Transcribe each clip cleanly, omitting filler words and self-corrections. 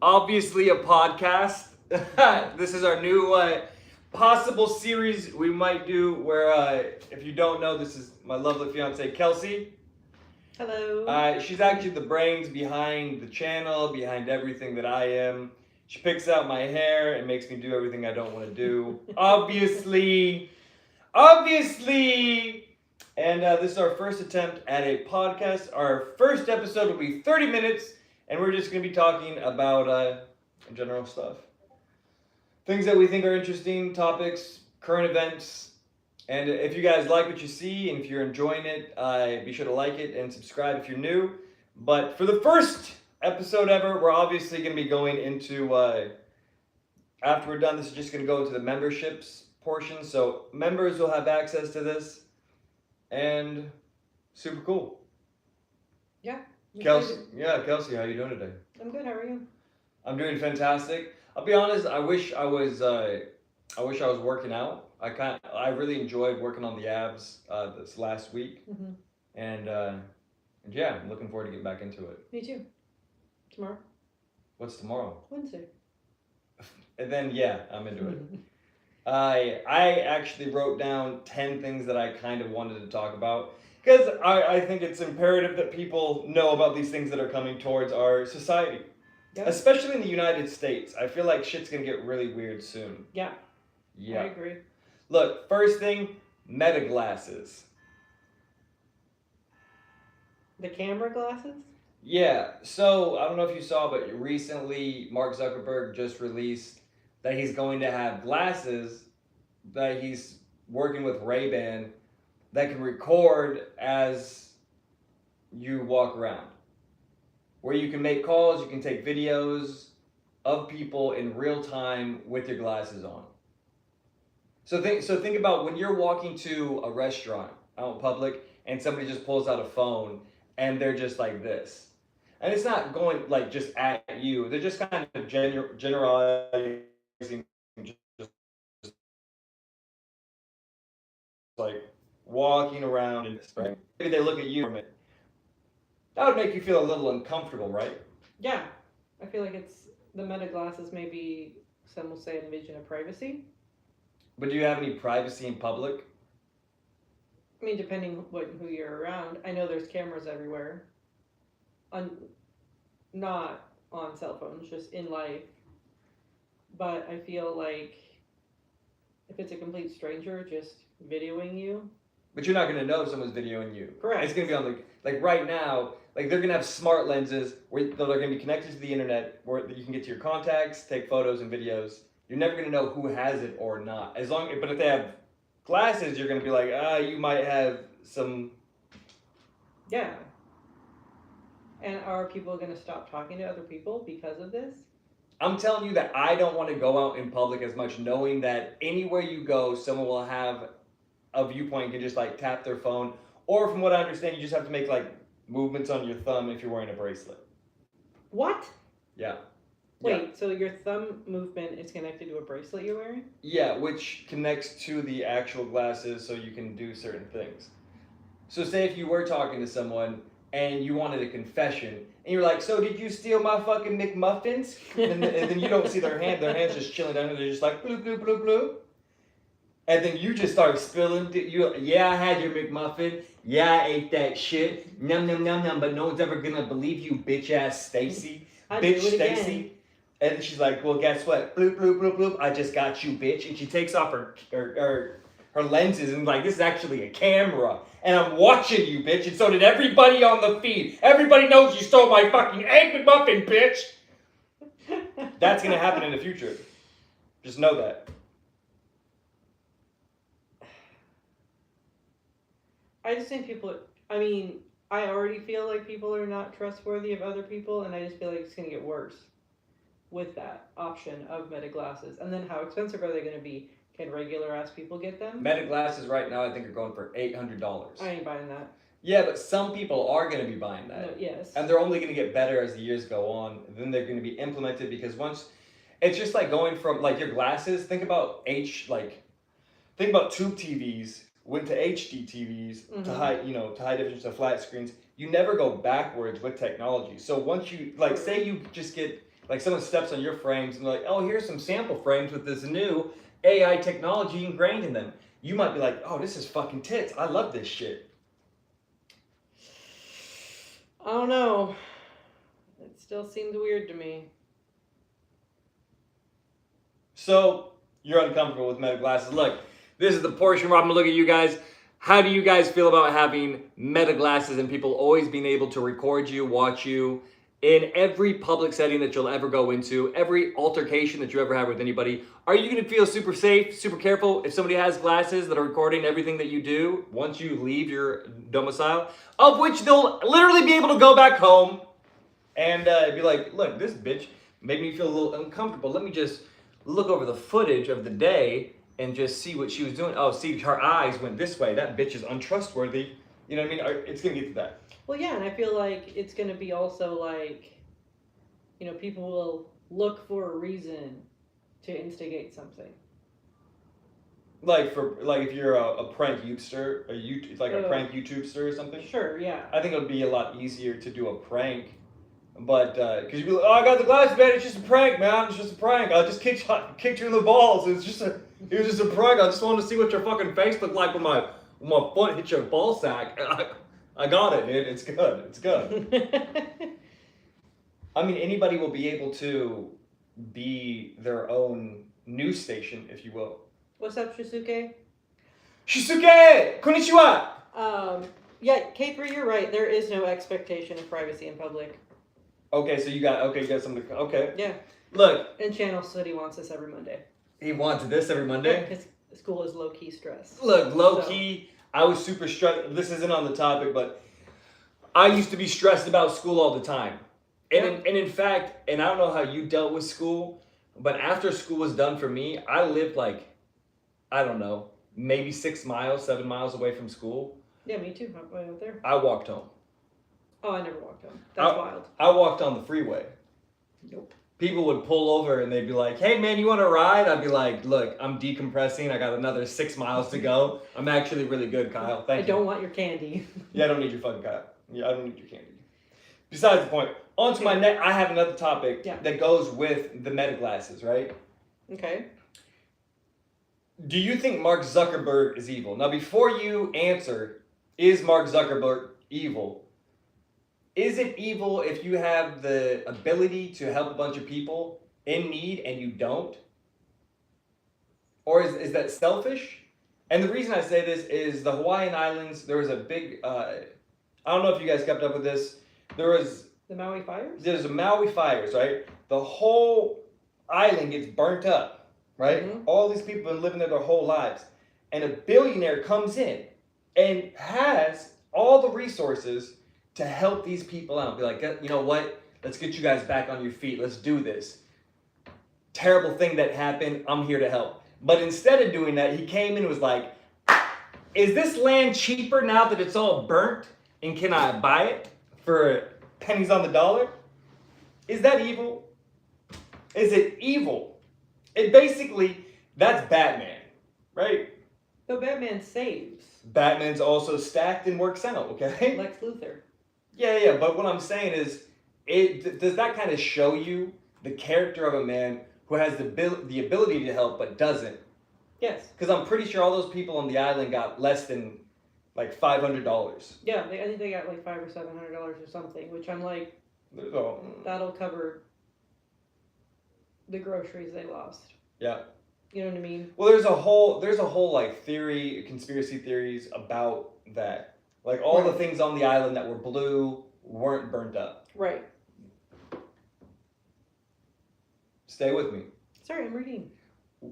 obviously a podcast. This is our new possible series we might do where, if you don't know, this is my lovely fiance, Kelsey. Hello. She's actually the brains behind the channel, behind everything that I am. She picks out my hair and makes me do everything I don't want to do. Obviously. And this is our first attempt at a podcast. Our first episode will be 30 minutes, and we're just going to be talking about general stuff. Things that we think are interesting, topics, current events. And if you guys like what you see and if you're enjoying it, be sure to like it and subscribe if you're new. But for the first episode ever, we're obviously going to be going into, after we're done, this is just going to go into the memberships portion. So members will have access to this. And super cool. Yeah. Kelsey, how you doing today? I'm good. How are you? I'm doing fantastic. I'll be honest. I wish I was working out. I really enjoyed working on the abs this last week, Mm-hmm. and yeah, I'm looking forward to getting back into it. Me too. Tomorrow. What's tomorrow? Wednesday. And then yeah, I'm into it. I actually wrote down 10 things that I kind of wanted to talk about because I think it's imperative that people know about these things that are coming towards our society, especially in the United States. I feel like shit's gonna get really weird soon. Yeah. Yeah. I agree. Look, first thing, meta glasses. The camera glasses? Yeah, so I don't know if you saw, but recently Mark Zuckerberg just released that he's going to have glasses that he's working with Ray-Ban that can record as you walk around. Where you can make calls, you can take videos of people in real time with your glasses on. So think about when you're walking to a restaurant out in public and somebody just pulls out a phone and they're just like this. And it's not going like just at you. They're just kind of generalizing, just like walking around and right. Maybe they look at you. That would make you feel a little uncomfortable, right? Yeah. I feel like it's the meta glasses. Maybe some will say an invasion of privacy. But do you have any privacy in public? I mean, depending who you're around. I know there's cameras everywhere. Not on cell phones, just in life. But I feel like if it's a complete stranger just videoing you. But you're not going to know if someone's videoing you. Correct. It's going to be on the, like right now, like they're going to have smart lenses where they're going to be connected to the internet where you can get to your contacts, take photos and videos. You're never going to know who has it or not. But if they have glasses, you're going to be like, you might have some. Yeah. And are people going to stop talking to other people because of this? I'm telling you that I don't want to go out in public as much, knowing that anywhere you go, someone will have a viewpoint and can just like tap their phone. Or from what I understand, you just have to make like movements on your thumb if you're wearing a bracelet. What? Yeah. Wait, so your thumb movement is connected to a bracelet you're wearing? Yeah, which connects to the actual glasses so you can do certain things. So say if you were talking to someone and you wanted a confession, and you're like, so did you steal my fucking McMuffins? And then you don't see their hand's just chilling down and they're just like, bloop, bloop, bloop, bloop. And then you just start spilling, yeah, I had your McMuffin, yeah, I ate that shit, num, num, num, num, but no one's ever gonna believe you, bitch ass Stacy. Bitch Stacy. And then she's like, well, guess what? Bloop, bloop, bloop, bloop, I just got you, bitch. And she takes off her lenses and like, this is actually a camera. And I'm watching you, bitch. And so did everybody on the feed. Everybody knows you stole my fucking egg McMuffin, bitch. That's going to happen in the future. Just know that. I just think I already feel like people are not trustworthy of other people, and I just feel like it's going to get worse with that option of meta glasses. And then how expensive are they going to be? Can regular ass people get them? Meta glasses right now I think are going for $800. I ain't buying that. Yeah, but some people are going to be buying that. No, yes. And they're only going to get better as the years go on. Then they're going to be implemented because once it's just like going from like your glasses, think about tube TVs went to HD TVs to high definition to flat screens. You never go backwards with technology. So once you say you just get Like someone steps on your frames and they're like, oh, here's some sample frames with this new AI technology ingrained in them. You might be like, oh, this is fucking tits. I love this shit. I don't know. It still seems weird to me. So you're uncomfortable with meta glasses. Look, this is the portion where I'm gonna look at you guys. How do you guys feel about having meta glasses and people always being able to record you, watch you in every public setting that you'll ever go into, every altercation that you ever have with anybody? Are you gonna feel super safe, super careful if somebody has glasses that are recording everything that you do once you leave your domicile, of which they'll literally be able to go back home and be like, look, this bitch made me feel a little uncomfortable. Let me just look over the footage of the day and just see what she was doing. Oh, see, her eyes went this way. That bitch is untrustworthy. You know what I mean? It's gonna get to that. Well, yeah, and I feel like it's going to be also like, people will look for a reason to instigate something. Like if you're a prank YouTuber, a prank YouTuber or something. Sure, yeah. I think it would be a lot easier to do a prank, but because you'd be like, oh, I got the glasses, man. It's just a prank, man. It's just a prank. I just kicked you in the balls. It was just a prank. I just wanted to see what your fucking face looked like when my foot hit your ball sack. I got it, dude. It's good. It's good. I mean, anybody will be able to be their own news station, if you will. What's up, Shisuke? Shisuke! Konnichiwa! Yeah, K3, you're right. There is no expectation of privacy in public. Okay, so you got something. Okay. Yeah. Look. And Channel City wants this every Monday. He wants this every Monday? Because school is low-key stress. Look, low-key, I was super stressed. This isn't on the topic, but I used to be stressed about school all the time. And in fact, and I don't know how you dealt with school, but after school was done for me, I lived like, I don't know, maybe 6 miles, 7 miles away from school. Yeah, me too. I'm right out there. I walked home. Oh, I never walked home. That's wild. I walked on the freeway. Nope. People would pull over and they'd be like, hey man, you want to ride? I'd be like, look, I'm decompressing. I got another 6 miles to go. I'm actually really good, Kyle. Thank you. I don't want your candy. Yeah, I don't need your fucking Kyle. Yeah, I don't need your candy. Besides the point, onto my neck, I have another topic that goes with the meta glasses, right? Okay. Do you think Mark Zuckerberg is evil? Now, before you answer, is Mark Zuckerberg evil? Is it evil if you have the ability to help a bunch of people in need and you don't? Or is that selfish? And the reason I say this is the Hawaiian Islands, there was a big, I don't know if you guys kept up with this, there was... The Maui fires? There's the Maui fires, right? The whole island gets burnt up, right? Mm-hmm. All these people have been living there their whole lives. And a billionaire comes in and has all the resources to help these people out. Be like, you know what? Let's get you guys back on your feet. Let's do this. Terrible thing that happened. I'm here to help. But instead of doing that, he came in and was like, is this land cheaper now that it's all burnt? And can I buy it for pennies on the dollar? Is that evil? Is it evil? It basically, that's Batman, right? But Batman saves. Batman's also stacked and works out, okay? Lex Luthor. Yeah, but what I'm saying is, does that kind of show you the character of a man who has the ability to help but doesn't? Yes. Because I'm pretty sure all those people on the island got less than like $500. Yeah, I think they got like $500 or $700 or something, which I'm like, that'll cover the groceries they lost. Yeah. You know what I mean? Well, there's a whole like theory, conspiracy theories about that. Like all the things on the island that were blue weren't burnt up. Right. Stay with me. Sorry, I'm reading.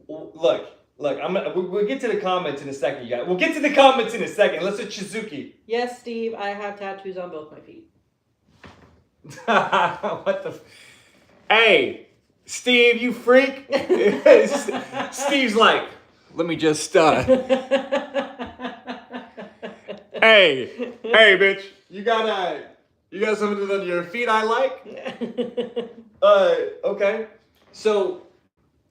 Look, we'll get to the comments in a second, you guys. We'll get to the comments in a second. Let's hit Shizuki. Yes, Steve, I have tattoos on both my feet. What the? Hey, Steve, you freak. Steve's like, let me just Hey, bitch, you got something on your feet I like? Okay. So,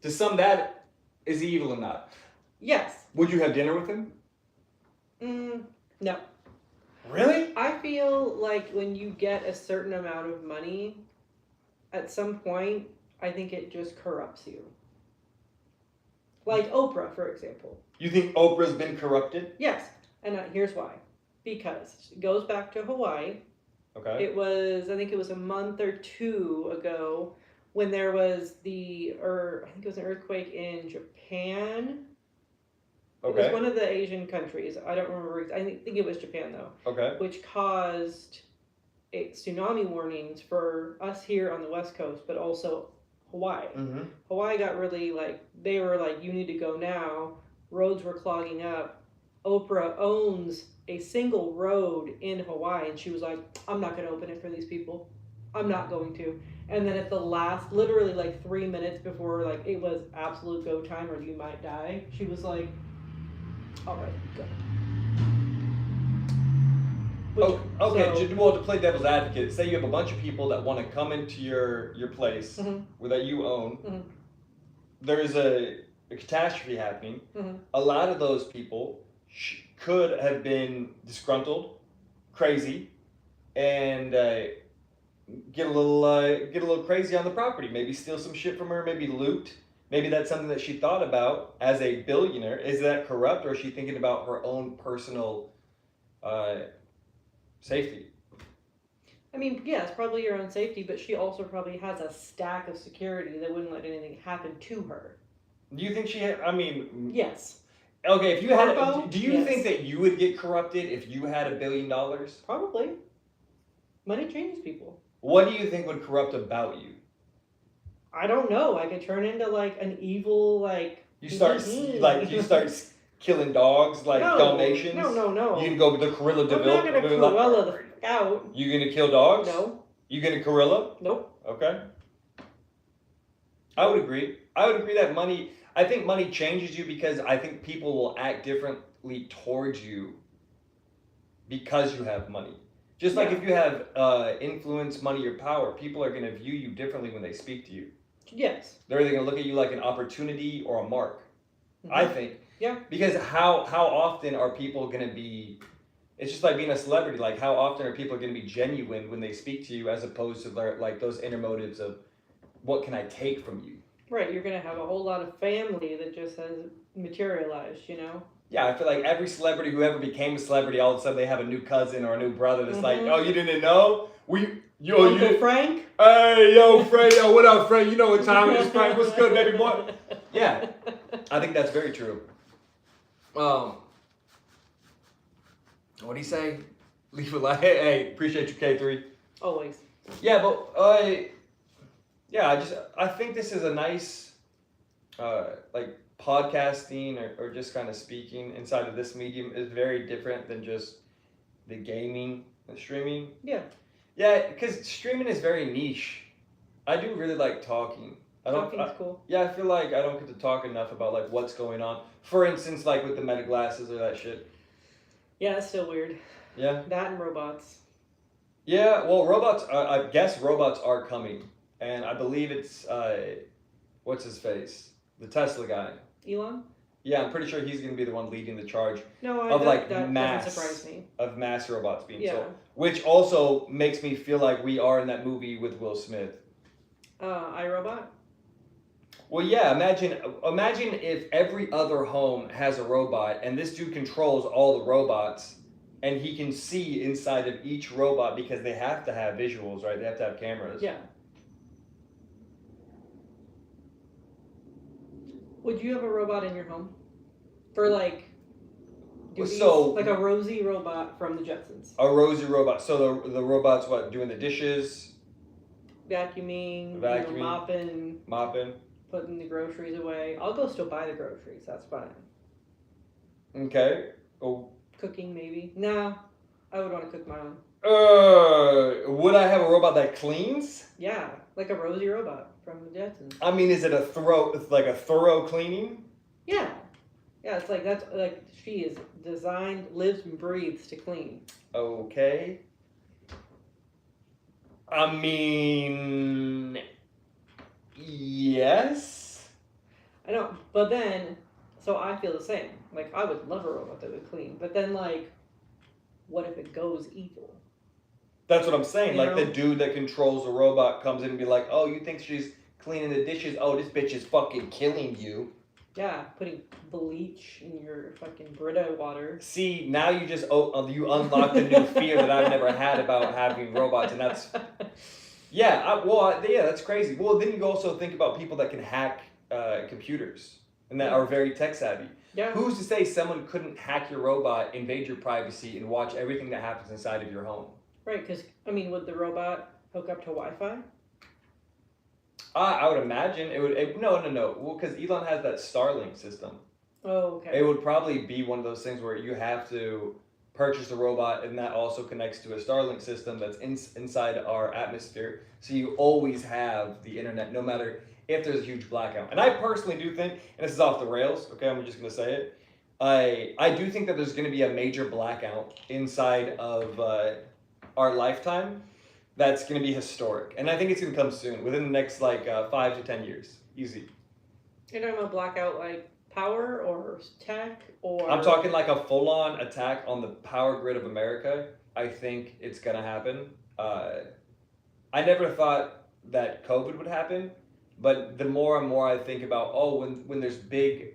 to sum that, is he evil or not? Yes. Would you have dinner with him? No. Really? I feel like when you get a certain amount of money, at some point, I think it just corrupts you. Like Oprah, for example. You think Oprah's been corrupted? Yes, and here's why. Because it goes back to Hawaii. Okay. It was, I think it was a month or two ago when there was I think it was an earthquake in Japan. It was Okay. one of the Asian countries. I don't remember. I think it was Japan though. Okay. Which caused tsunami warnings for us here on the West Coast, but also Hawaii. Mm-hmm. Hawaii got really they were like, you need to go now. Roads were clogging up. Oprah owns a single road in Hawaii, and she was like, I'm not going to open it for these people. I'm not going to. And then at the last, literally 3 minutes before it was absolute go time or you might die, she was like, all right, go. Okay. Well, to play devil's advocate, say you have a bunch of people that want to come into your place that you own. Mm-hmm. There is a catastrophe happening. Mm-hmm. A lot of those people could have been disgruntled, crazy, and get a little crazy on the property. Maybe steal some shit from her. Maybe loot. Maybe that's something that she thought about as a billionaire. Is that corrupt, or is she thinking about her own personal safety? I mean, yeah, it's probably your own safety, but she also probably has a stack of security that wouldn't let anything happen to her. Do you think she had, I mean... Yes. Okay, if you had... Corpo? Do you Yes. think that you would get corrupted if you had $1 billion? Probably. Money changes people. What do you think would corrupt about you? I don't know. I could turn into an evil You start killing dogs like Dalmatians? No. You can go with the Corilla I'm not gonna Cruella the fuck out. You gonna kill dogs? No. You gonna Corilla? Nope. Okay. I would agree. I think money changes you because I think people will act differently towards you because you have money. Just like if you have influence, money, or power, people are going to view you differently when they speak to you. Yes. They're either going to look at you like an opportunity or a mark. Mm-hmm. I think. Yeah. Because how often are people going to be... It's just like being a celebrity. Like, how often are people going to be genuine when they speak to you as opposed to those inner motives of, what can I take from you? Right. You're going to have a whole lot of family that just has materialized, Yeah, I feel like every celebrity who ever became a celebrity, all of a sudden they have a new cousin or a new brother that's like, oh, you didn't know? Uncle Frank? Hey, yo, Frank, yo, what up, Frank? You know what time it is, Frank? What's good, baby boy? Yeah, I think that's very true. What do you say? Leave a like. Hey, appreciate you, K3. Always. Yeah, but I think this is a nice podcasting or just kind of speaking inside of this medium is very different than just the gaming and streaming. Yeah. Yeah, because streaming is very niche. I do really like talking. Talking's cool. Yeah, I feel like I don't get to talk enough about what's going on. For instance, with the meta glasses or that shit. Yeah, it's still weird. Yeah. That and robots. Yeah, well, robots. I guess robots are coming, and I believe it's what's his face, the Tesla guy. Elon? Yeah, I'm pretty sure he's going to be the one leading the charge that mass doesn't surprise me. of mass robots being sold, Yeah. which also makes me feel like we are in that movie with Will Smith. iRobot? Well, yeah. Imagine if every other home has a robot, and this dude controls all the robots, and he can see inside of each robot because they have to have visuals, right? They have to have cameras. Yeah. Would you have a robot in your home? For duties? Like a Rosie robot from the Jetsons. A Rosie robot. So the robot's what? Doing the dishes? Vacuuming. Mopping. Putting the groceries away. I'll go still buy the groceries. That's fine. Okay. Oh. Cooking maybe. Nah. I would want to cook my own. Would I have a robot that cleans? Yeah. Like a Rosie robot from the Jetsons. I mean, is it a thorough cleaning? Yeah. Yeah, it's she is designed, lives and breathes to clean. Okay. I mean, yes. I know, but then, so I feel the same. I would love a robot that would clean, but then, what if it goes evil? That's what I'm saying. You Like the know? dude that controls the robot comes in and be like, "Oh, you think she's cleaning the dishes? Oh, this bitch is fucking killing you." Yeah, putting bleach in your fucking Brita water. See, now you just you unlocked a new fear that I've never had about having robots, and that's yeah, that's crazy. Well, then you also think about people that can hack computers and that Yeah. are very tech savvy. Yeah. Who's to say someone couldn't hack your robot, invade your privacy, and watch everything that happens inside of your home? Right, because, I mean, would the robot hook up to Wi-Fi? I would imagine it would. No. Well, because Elon has that Starlink system. Oh, okay. It would probably be one of those things where you have to purchase a robot, and that also connects to a Starlink system that's inside our atmosphere. So you always have the internet, no matter if there's a huge blackout. And I personally do think, and this is off the rails. Okay, I'm just gonna say it. I do think that there's gonna be a major blackout inside of our lifetime. That's gonna be historic, and I think it's gonna come soon, within the next 5 to 10 years, easy. You're talking about blackout, like power or tech or. I'm talking like a full-on attack on the power grid of America. I think it's gonna happen. I never thought that COVID would happen, but the more and more I think about, when there's big,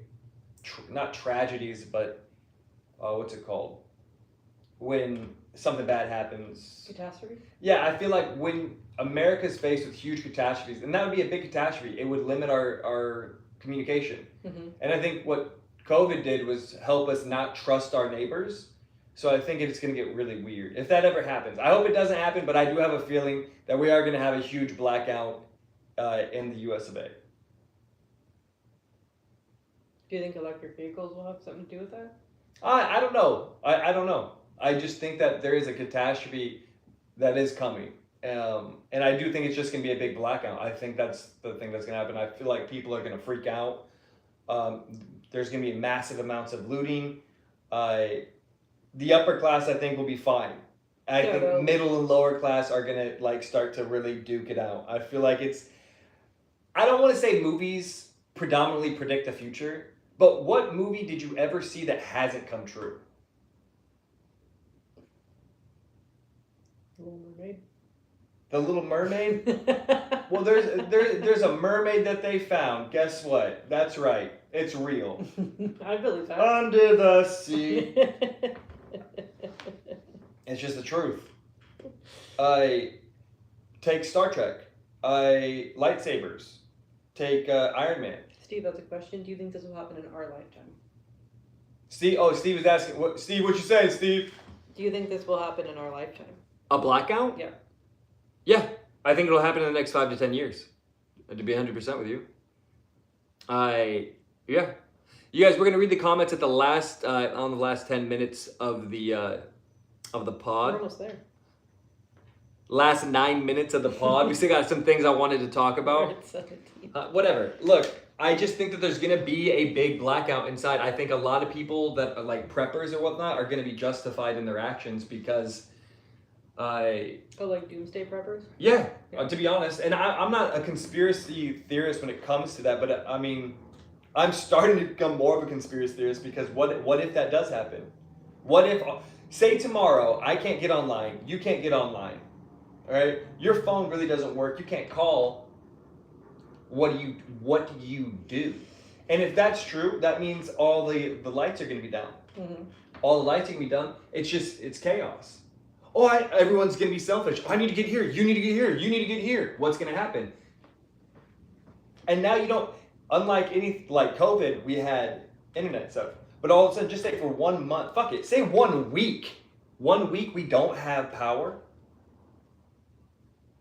not tragedies, but what's it called? When something bad happens. Catastrophe? Yeah, I feel like when America's faced with huge catastrophes, and that would be a big catastrophe, it would limit our communication. Mm-hmm. And I think what COVID did was help us not trust our neighbors. So I think it's going to get really weird if that ever happens. I hope it doesn't happen, but I do have a feeling that we are going to have a huge blackout in the US of A. Do you think electric vehicles will have something to do with that? I don't know. I don't know. I just think that there is a catastrophe that is coming. And I do think it's just going to be a big blackout. I think that's the thing that's going to happen. I feel like people are going to freak out. There's going to be massive amounts of looting. The upper class, I think, will be fine. I think middle and lower class are going to start to really duke it out. I feel like I don't want to say movies predominantly predict the future, but what movie did you ever see that hasn't come true? Little Mermaid. The Little Mermaid? Well, there's a mermaid that they found. Guess what? That's right. It's real. I believe that. Under the sea. It's just the truth. I take Star Trek. Lightsabers. Take Iron Man. Steve, that's a question. Do you think this will happen in our lifetime? Steve was asking. Steve, what you saying, Steve? Do you think this will happen in our lifetime? A blackout? Yeah. Yeah, I think it'll happen in the next 5 to 10 years. To be 100% with you. Yeah. You guys, we're gonna read the comments at the last on the last 10 minutes of the pod. We're almost there. Last 9 minutes of the pod. We still got some things I wanted to talk about. We're at 17. Whatever. Look, I just think that there's gonna be a big blackout inside. I think a lot of people that are like preppers or whatnot are gonna be justified in their actions because. Like doomsday preppers? Yeah. To be honest, and I'm not a conspiracy theorist when it comes to that, but I mean, I'm starting to become more of a conspiracy theorist because what if that does happen? What if, say tomorrow, I can't get online, you can't get online, all right? Your phone really doesn't work, you can't call. What do you do? And if that's true, that means all the lights are going to be down. Mm-hmm. All the lights are going to be done. It's chaos. Everyone's going to be selfish. I need to get here. You need to get here. You need to get here. What's going to happen? And now you don't, unlike like COVID, we had internet stuff. But all of a sudden, just say for 1 month, fuck it, say 1 week. 1 week we don't have power.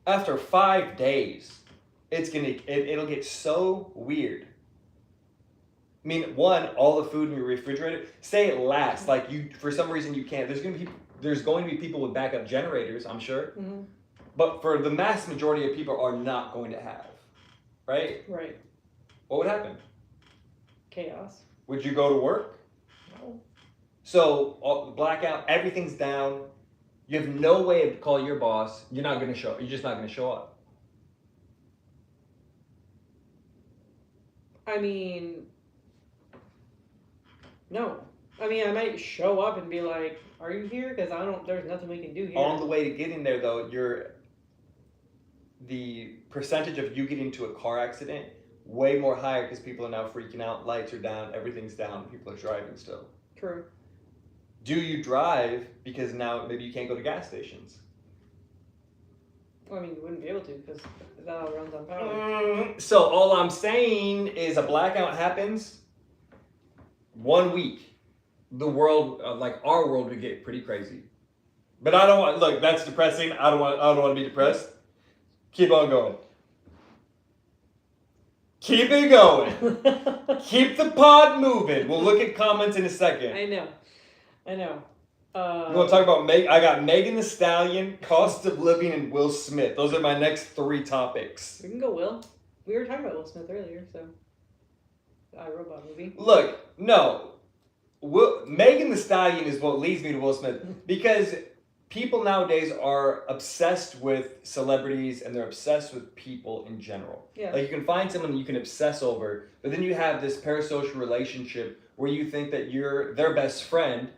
After 5 days, it'll get so weird. I mean, all the food in your refrigerator, say it lasts, like for some reason you can't. There's going to be people with backup generators, I'm sure. Mm-hmm. But for the mass majority of people are not going to have, right? Right. What would happen? Chaos. Would you go to work? No. So blackout, everything's down. You have no way to call your boss. You're just not going to show up. I mean, no. I mean, I might show up and be like, "Are you here?" Because there's nothing we can do here. On the way to getting there, though, the percentage of you getting into a car accident way more higher because people are now freaking out. Lights are down, everything's down, people are driving still. True. Do you drive because now maybe you can't go to gas stations? Well, I mean, you wouldn't be able to because that all runs on power. So all I'm saying is a blackout happens 1 week. The world, like our world, would get pretty crazy. But I don't want. Look, that's depressing. I don't want to be depressed. Keep on going. Keep it going. Keep the pod moving. We'll look at comments in a second. I know. You want to talk about I got Megan Thee Stallion, cost of living, and Will Smith. Those are my next 3 topics. We can go Will. We were talking about Will Smith earlier, so the iRobot movie. Look, no. Megan Thee Stallion is what leads me to Will Smith because people nowadays are obsessed with celebrities and they're obsessed with people in general. Yeah. Like you can find someone you can obsess over, but then you have this parasocial relationship where you think that you're their best friend.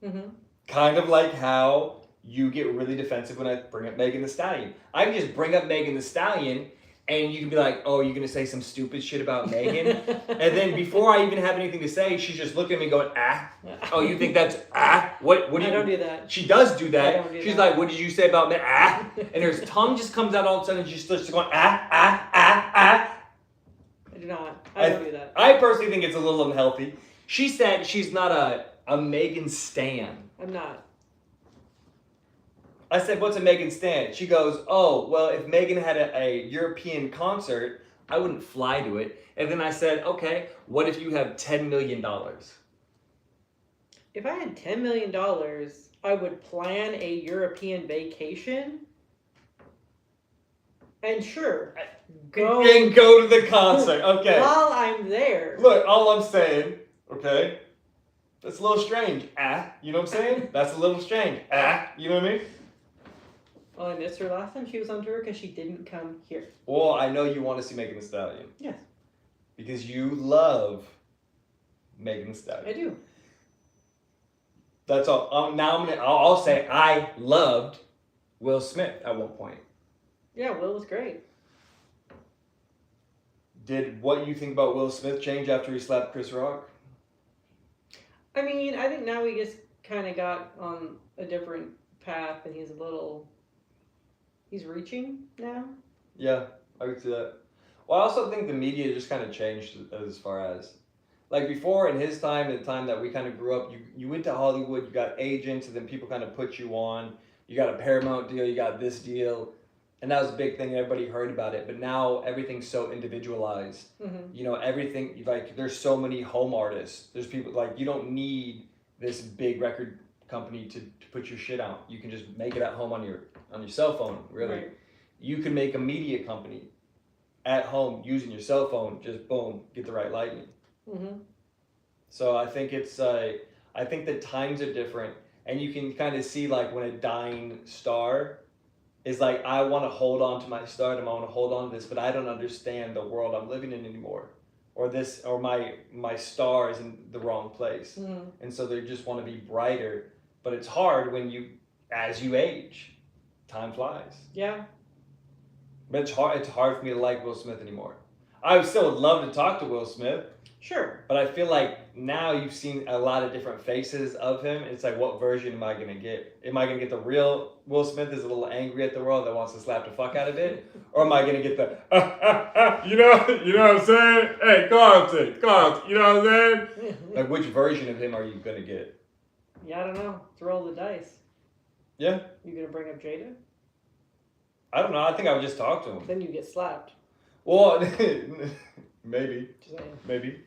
Mm-hmm. Kind of like how you get really defensive when I bring up Megan Thee Stallion. I can just bring up Megan Thee Stallion and you can be like, oh, you're going to say some stupid shit about Megan? And then before I even have anything to say, she's just looking at me going, ah. Oh, you think that's ah? What do you... I don't do that. She does do that. I don't do She's that. like, what did you say about me? Ah. And her tongue just comes out all of a sudden and she starts going, ah, ah, ah, ah. I do not. I don't do that. I personally think it's a little unhealthy. She said she's not a Megan stan. I'm not. I said, what's a Megan stan? She goes, oh, well, if Megan had a European concert, I wouldn't fly to it. And then I said, okay, what if you have $10 million? If I had $10 million, I would plan a European vacation. And sure, go to the concert. Okay. while I'm there. Look, all I'm saying, okay, that's a little strange. Ah, you know what I'm saying? That's a little strange. Ah, you know what I mean? Well, I missed her last time she was on tour because she didn't come here. Well, I know you want to see Megan Thee Stallion. Yes. Because you love Megan Thee Stallion. I do. That's all. Now I'll say I loved Will Smith at one point. Yeah, Will was great. Did what you think about Will Smith change after he slapped Chris Rock? I mean, I think now he just kind of got on a different path and he's reaching now. Yeah, I could see that. Well, I also think the media just kind of changed as far as, like before in his time, the time that we kind of grew up, you went to Hollywood, you got agents, and then people kind of put you on. You got a Paramount deal, you got this deal, and that was a big thing. Everybody heard about it, but now everything's so individualized. Mm-hmm. You know, everything, like there's so many home artists. There's people, like you don't need this big record company to put your shit out. You can just make it at home on your cell phone, really. Right. You can make a media company at home using your cell phone, just boom, get the right lighting. Mm-hmm. So I think I think the times are different, and you can kind of see like when a dying star is like, I want to hold on to my stardom, I want to hold on to this, but I don't understand the world I'm living in anymore, or my star is in the wrong place, and so they just want to be brighter. But it's hard when as you age, time flies. Yeah. But it's hard for me to like Will Smith anymore. I still would love to talk to Will Smith. Sure. But I feel like now you've seen a lot of different faces of him. It's like, what version am I going to get? Am I going to get the real Will Smith is a little angry at the world that wants to slap the fuck out of it? Or am I going to get the, you know what I'm saying? Hey, Carlton, you know what I'm saying? Like, which version of him are you going to get? Yeah, I don't know. Let's roll the dice. Yeah. You going to bring up Jada? I don't know. I think I would just talk to him. Then you get slapped. Well, maybe. Just saying. Maybe.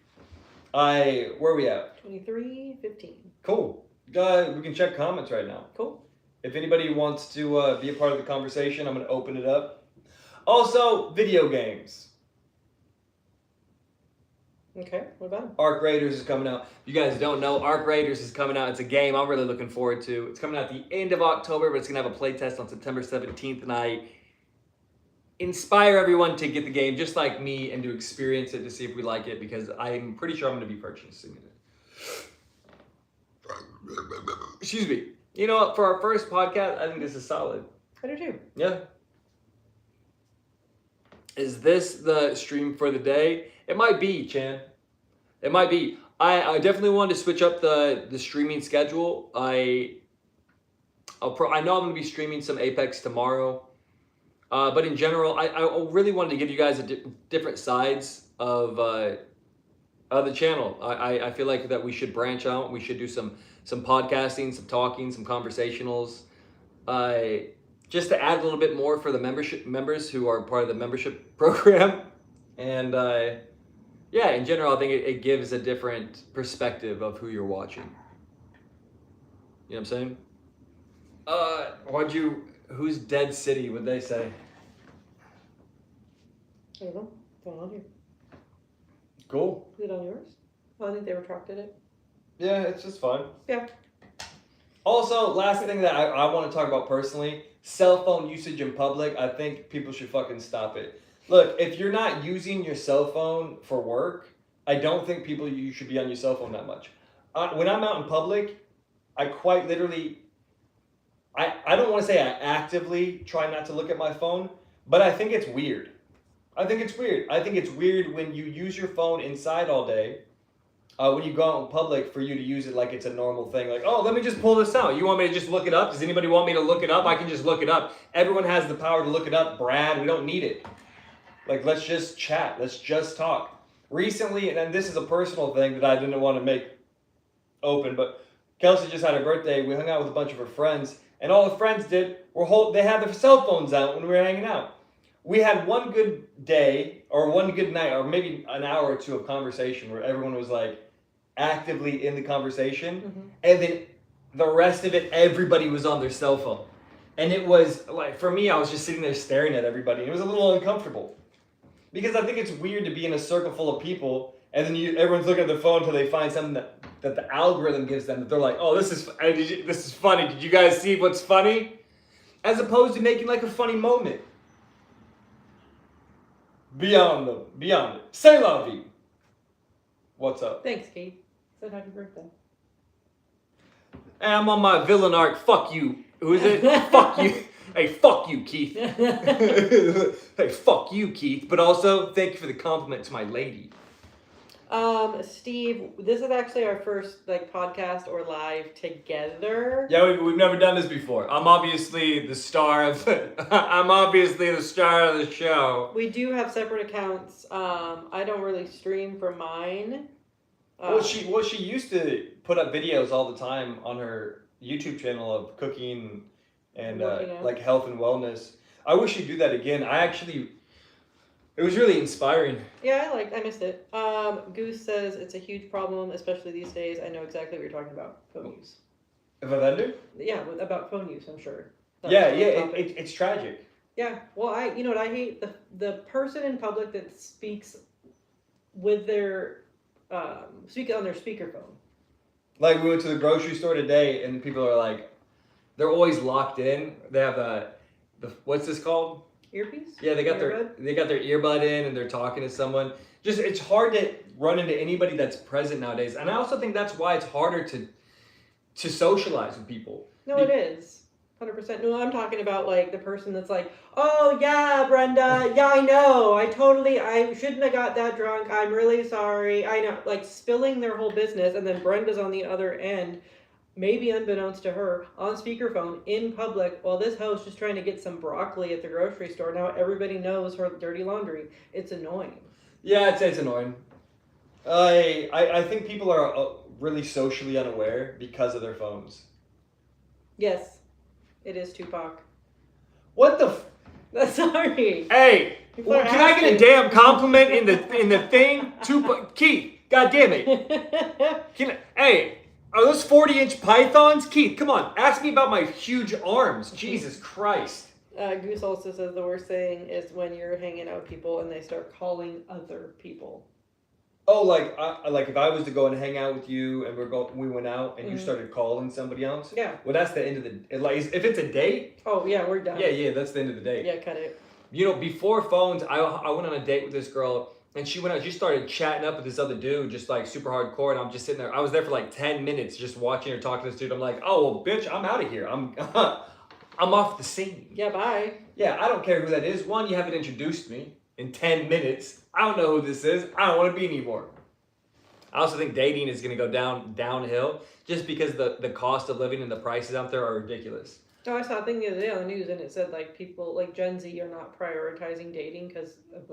Where are we at? 23:15. Cool. We can check comments right now. Cool. If anybody wants to be a part of the conversation, I'm going to open it up. Also, video games. Okay, what about it? Arc Raiders is coming out. If you guys don't know, Arc Raiders is coming out. It's a game I'm really looking forward to. It's coming out at the end of October, but it's going to have a playtest on September 17th, and I inspire everyone to get the game just like me and to experience it to see if we like it, because I'm pretty sure I'm going to be purchasing it. Excuse me. You know what? For our first podcast, I think this is solid. I do too. Yeah. Is this the stream for the day? It might be, Chan. It might be. I definitely wanted to switch up the streaming schedule. I know I'm going to be streaming some Apex tomorrow. But in general, I really wanted to give you guys different sides of the channel. I feel like that we should branch out. We should do some podcasting, some talking, some conversationals. Just to add a little bit more for the members who are part of the membership program. And yeah, in general, I think it gives a different perspective of who you're watching. You know what I'm saying? Who's Dead City, would they say? I don't know. Going on here. Cool. Is it on yours? Oh, I think they retracted it. Yeah, it's just fun. Yeah. Also, last thing that I want to talk about personally, cell phone usage in public. I think people should fucking stop it. Look, if you're not using your cell phone for work, I don't think you should be on your cell phone that much. When I'm out in public, I quite literally, I don't want to say I actively try not to look at my phone, but I think it's weird. I think it's weird when you use your phone inside all day, when you go out in public, for you to use it like it's a normal thing. Like, oh, let me just pull this out. You want me to just look it up? Does anybody want me to look it up? I can just look it up. Everyone has the power to look it up, Brad. We don't need it. Like, let's just chat. Let's just talk. Recently, and this is a personal thing that I didn't want to make open, but Kelsey just had her birthday. We hung out with a bunch of her friends, and all the friends did they had their cell phones out when we were hanging out. We had one good day, or one good night, or maybe an hour or two of conversation where everyone was like actively in the conversation, and then the rest of it, everybody was on their cell phone. And it was like, for me, I was just sitting there staring at everybody. It was a little uncomfortable. Because I think it's weird to be in a circle full of people, and then everyone's looking at their phone until they find something that the algorithm gives them, that they're like, oh, this is funny. Did you guys see what's funny? As opposed to making like a funny moment. Beyond it. C'est la vie. What's up? Thanks, Kate. Said happy birthday. Hey, I'm on my villain arc. Fuck you. Who is it? Fuck you. Hey, fuck you, Keith. Hey, fuck you, Keith. But also, thank you for the compliment to my lady. Steve, this is actually our first podcast or live together. Yeah, we've never done this before. I'm obviously the star of the show. We do have separate accounts. I don't really stream from mine. She used to put up videos all the time on her YouTube channel of cooking and like health and wellness. I wish she'd do that again. It was really inspiring. Yeah, I missed it. Goose says it's a huge problem, especially these days. I know exactly what you're talking about. Phone use. If a vendor? Yeah, about phone use, I'm sure. It's tragic. Yeah, well, I hate the person in public that speaks with their speak on their speakerphone. Like, we went to the grocery store today, and people are like, they're always locked in. They have the what's this called? Earpiece? Yeah, they got their earbud in, and they're talking to someone. Just, it's hard to run into anybody that's present nowadays, and I also think that's why it's harder to socialize with people. No, it is. 100%. No, I'm talking about the person that's like, oh yeah, Brenda, yeah, I know, I shouldn't have got that drunk, I'm really sorry, I know, spilling their whole business, and then Brenda's on the other end, maybe unbeknownst to her, on speakerphone, in public, while this host is trying to get some broccoli at the grocery store. Now everybody knows her dirty laundry. It's annoying. Yeah, it's annoying. I think people are really socially unaware because of their phones. Yes. It is Tupac. What the Sorry. Hey, can I get a damn compliment in the thing? Tupac, Keith, God damn it. Hey, are those 40-inch pythons? Keith, come on, ask me about my huge arms. Jesus Christ. Goose also says the worst thing is when you're hanging out with people and they start calling other people. Oh, like if I was to go and hang out with you and we went out and you started calling somebody else? Yeah. Well, that's the end of the... if it's a date... Oh, yeah, we're done. Yeah, that's the end of the date. Yeah, cut it. Before phones, I went on a date with this girl, And she went out, she started chatting up with this other dude, just like super hardcore. And I'm just sitting there. I was there for like 10 minutes just watching her talk to this dude. I'm like, oh, well, bitch, I'm out of here. I'm off the scene. Yeah, bye. Yeah, I don't care who that is. One, you haven't introduced me in 10 minutes. I don't know who this is. I don't want to be anymore. I also think dating is going to go downhill just because the cost of living and the prices out there are ridiculous. Oh, I saw a thing the other day on the news, and it said like people like Gen Z are not prioritizing dating because of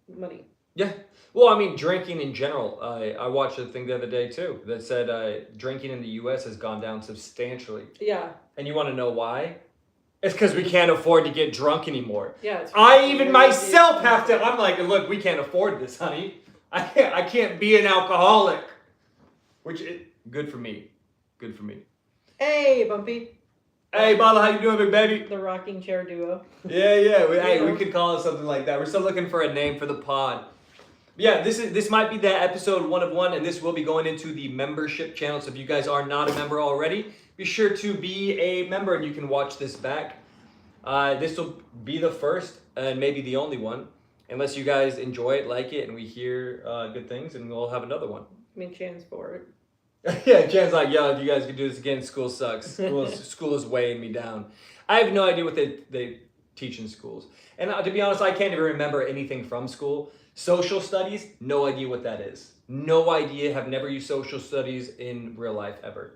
money. Yeah. Well, I mean, drinking in general. I watched a thing the other day too that said drinking in the U.S. has gone down substantially. Yeah. And you want to know why? It's because we can't afford to get drunk anymore. Yeah. I even myself have to. I'm like, look, we can't afford this, honey. I can't be an alcoholic. Which is good for me. Good for me. Hey, Bumpy. Hey, Bala, how you doing, big baby? The rocking chair duo. Yeah. We could call it something like that. We're still looking for a name for the pod. Yeah, this might be the episode 1 of 1, and this will be going into the membership channel. So if you guys are not a member already, be sure to be a member, and you can watch this back. This will be the first and maybe the only one, unless you guys enjoy it, like it, and we hear good things, and we'll have another one. I mean, Chan's for it. Yeah, Chan's like, yo, if you guys could do this again, school sucks. School is weighing me down. I have no idea what they teach in schools. And to be honest, I can't even remember anything from school. Social studies, no idea what that is. No idea, have never used social studies in real life ever.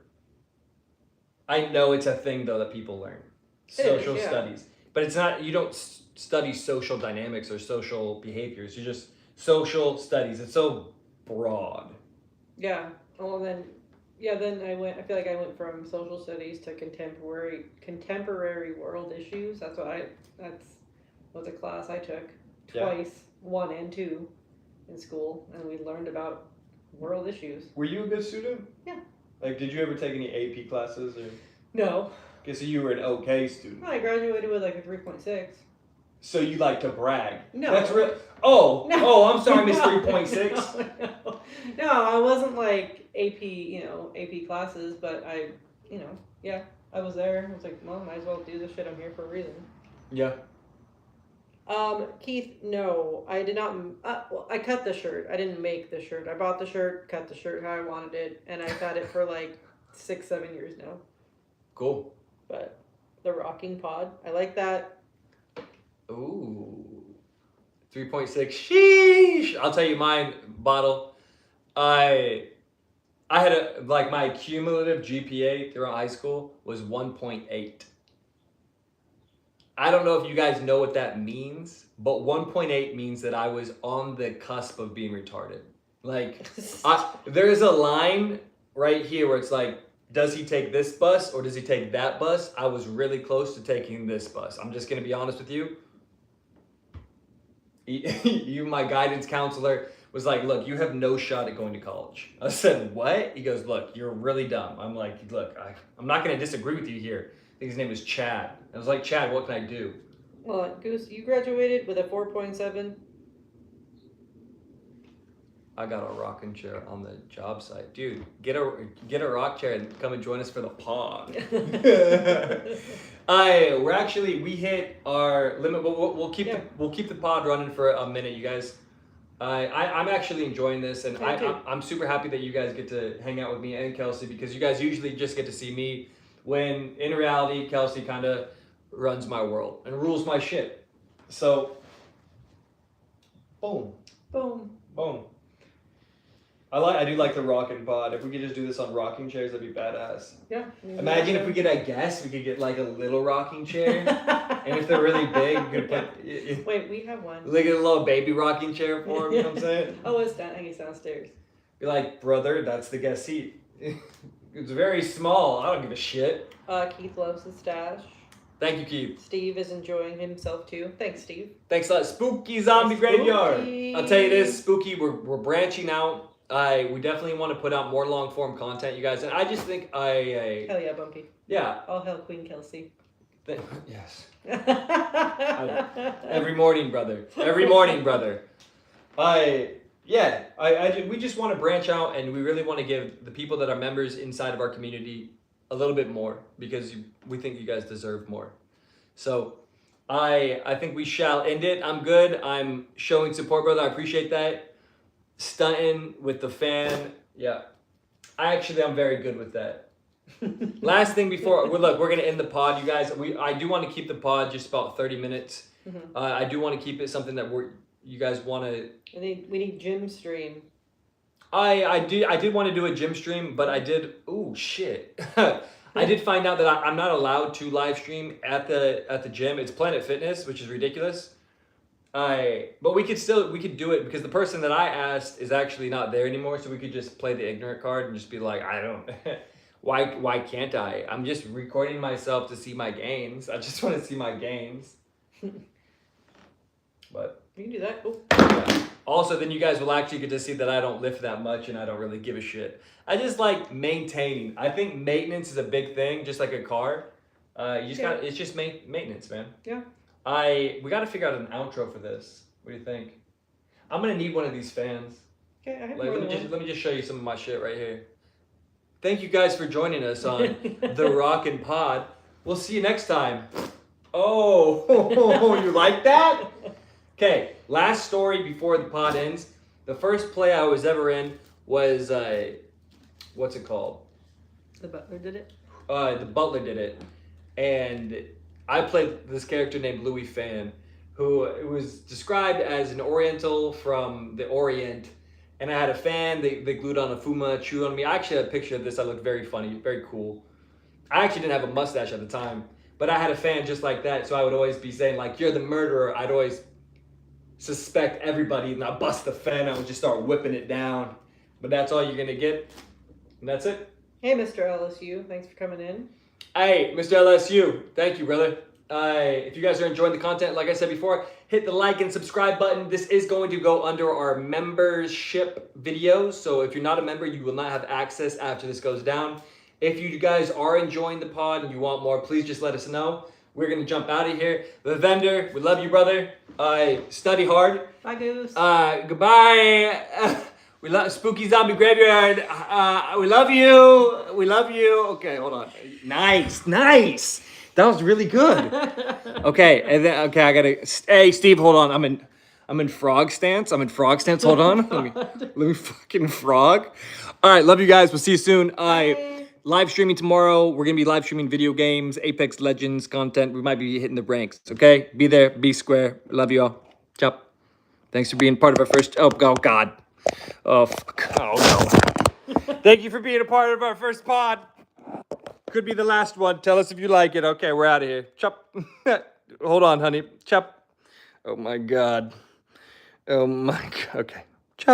I know it's a thing, though, that people learn. Social studies. But it's not, you don't study social dynamics or social behaviors. You just, social studies. It's so broad. Yeah. Well, then I feel like I went from social studies to contemporary world issues. That's was a class I took twice, 1 and 2 in school, and we learned about world issues. Were you a good student? Yeah. Like, did you ever take any AP classes? Or? No. Okay, so you were an okay student. Well, I graduated with like a 3.6. So you like to brag? No. That's real. Oh, no. Oh, I'm sorry, Miss 3.6. No, I wasn't like AP, AP classes, but I was there. I was like, well, might as well do this shit. I'm here for a reason. Yeah. Keith, no, I did not. Well, I cut the shirt. I didn't make the shirt. I bought the shirt, cut the shirt how I wanted it, and I've had it for like 6-7 years now. Cool. But the rocking pod, I like that. Ooh. 3.6. Sheesh. I'll tell you mine, bottle. I had my cumulative GPA throughout high school was 1.8. I don't know if you guys know what that means, but 1.8 means that I was on the cusp of being retarded. Like, there's a line right here where it's like, does he take this bus or does he take that bus? I was really close to taking this bus. I'm just going to be honest with you. You, my guidance counselor, was like, look, you have no shot at going to college. I said, what? He goes, look, you're really dumb. I'm like, look, I'm not going to disagree with you here. I think his name was Chad. I was like, Chad, what can I do? Well, Goose, you graduated with a 4.7. I got a rocking chair on the job site. Dude, get a rock chair and come and join us for the pod. We hit our limit, but we'll keep the pod running for a minute, you guys. I'm actually enjoying this, and I'm super happy that you guys get to hang out with me and Kelsey, because you guys usually just get to see me, when in reality Kelsey kind of runs my world and rules my shit. So, boom. I do like the rocking pod. If we could just do this on rocking chairs, that'd be badass. Yeah. Imagine if we get a guest, we could get like a little rocking chair. And if they're really big, we could put... Wait, we have one. Like a little baby rocking chair for him, you know what I'm saying? Oh, I think it's downstairs. Be like, brother, that's the guest seat. It's very small. I don't give a shit. Keith loves his stash. Thank you, Keith. Steve is enjoying himself too. Thanks, Steve. Thanks a lot. Spooky Zombie Graveyard. I'll tell you this, Spooky, we're branching out. We definitely want to put out more long form content, you guys. And I just think Hell yeah, Bumpy. Yeah. All hell, Queen Kelsey. Yes. Every morning, brother. Every morning, brother. We just want to branch out, and we really want to give the people that are members inside of our community a little bit more, because we think you guys deserve more. So I think we shall end it. I'm good. I'm showing support, brother. I appreciate that. Stunting with the fan. Yeah. I'm very good with that. Last thing before we're gonna end the pod, you guys. I do want to keep the pod just about 30 minutes. Mm-hmm. I do want to keep it something that you guys want to. We need gym stream. I did want to do a gym stream, but I did. Ooh shit! I did find out that I'm not allowed to live stream at the gym. It's Planet Fitness, which is ridiculous. But we could do it because the person that I asked is actually not there anymore, so we could just play the ignorant card and just be like, I don't. Why can't I? I'm just recording myself to see my gains. I just want to see my gains. But you can do that. Oh. Yeah. Also, then you guys will actually get to see that I don't lift that much and I don't really give a shit. I just like maintaining. I think maintenance is a big thing, just like a car. It's just maintenance, man. Yeah. We got to figure out an outro for this. What do you think? I'm gonna need one of these fans. Okay, I have let me just show you some of my shit right here. Thank you guys for joining us on the Rockin' Pod. We'll see you next time. Oh, you like that? Okay, last story before the pod ends. The first play I was ever in was what's it called? The Butler did it. The Butler did it, and I played this character named Louis Fan, who was described as an Oriental from the Orient. And I had a fan, they glued on a Fu Manchu on me. I actually had a picture of this. I looked very funny, very cool. I actually didn't have a mustache at the time, but I had a fan just like that. So I would always be saying like, you're the murderer. I'd always suspect everybody and I'd bust the fan. I would just start whipping it down. But that's all you're gonna get. And that's it. Hey, Mr. LSU, thanks for coming in. Hey, Mr. LSU, thank you, brother. If you guys are enjoying the content, like I said before, hit the like and subscribe button. This is going to go under our membership videos. So if you're not a member, you will not have access after this goes down. If you guys are enjoying the pod and you want more, please just let us know. We're going to jump out of here. The vendor, we love you, brother. Study hard. Bye, Goose. Goodbye. We love Spooky Zombie Graveyard. We love you. We love you. Okay, hold on. Nice. That was really good. Okay, and then I gotta. Hey, Steve, hold on. I'm in frog stance. Hold on. Let me fucking frog. All right, love you guys. We'll see you soon. Live streaming tomorrow. We're gonna be live streaming video games, Apex Legends content. We might be hitting the ranks. Okay, be there. Be square. Love you all. Chop. Thanks for being part of our first. Oh God. Oh fuck. Oh no. Thank you for being a part of our first pod. Could be the last one. Tell us if you like it. Okay, we're out of here. Chop. Hold on, honey. Chop. Oh my God. Okay.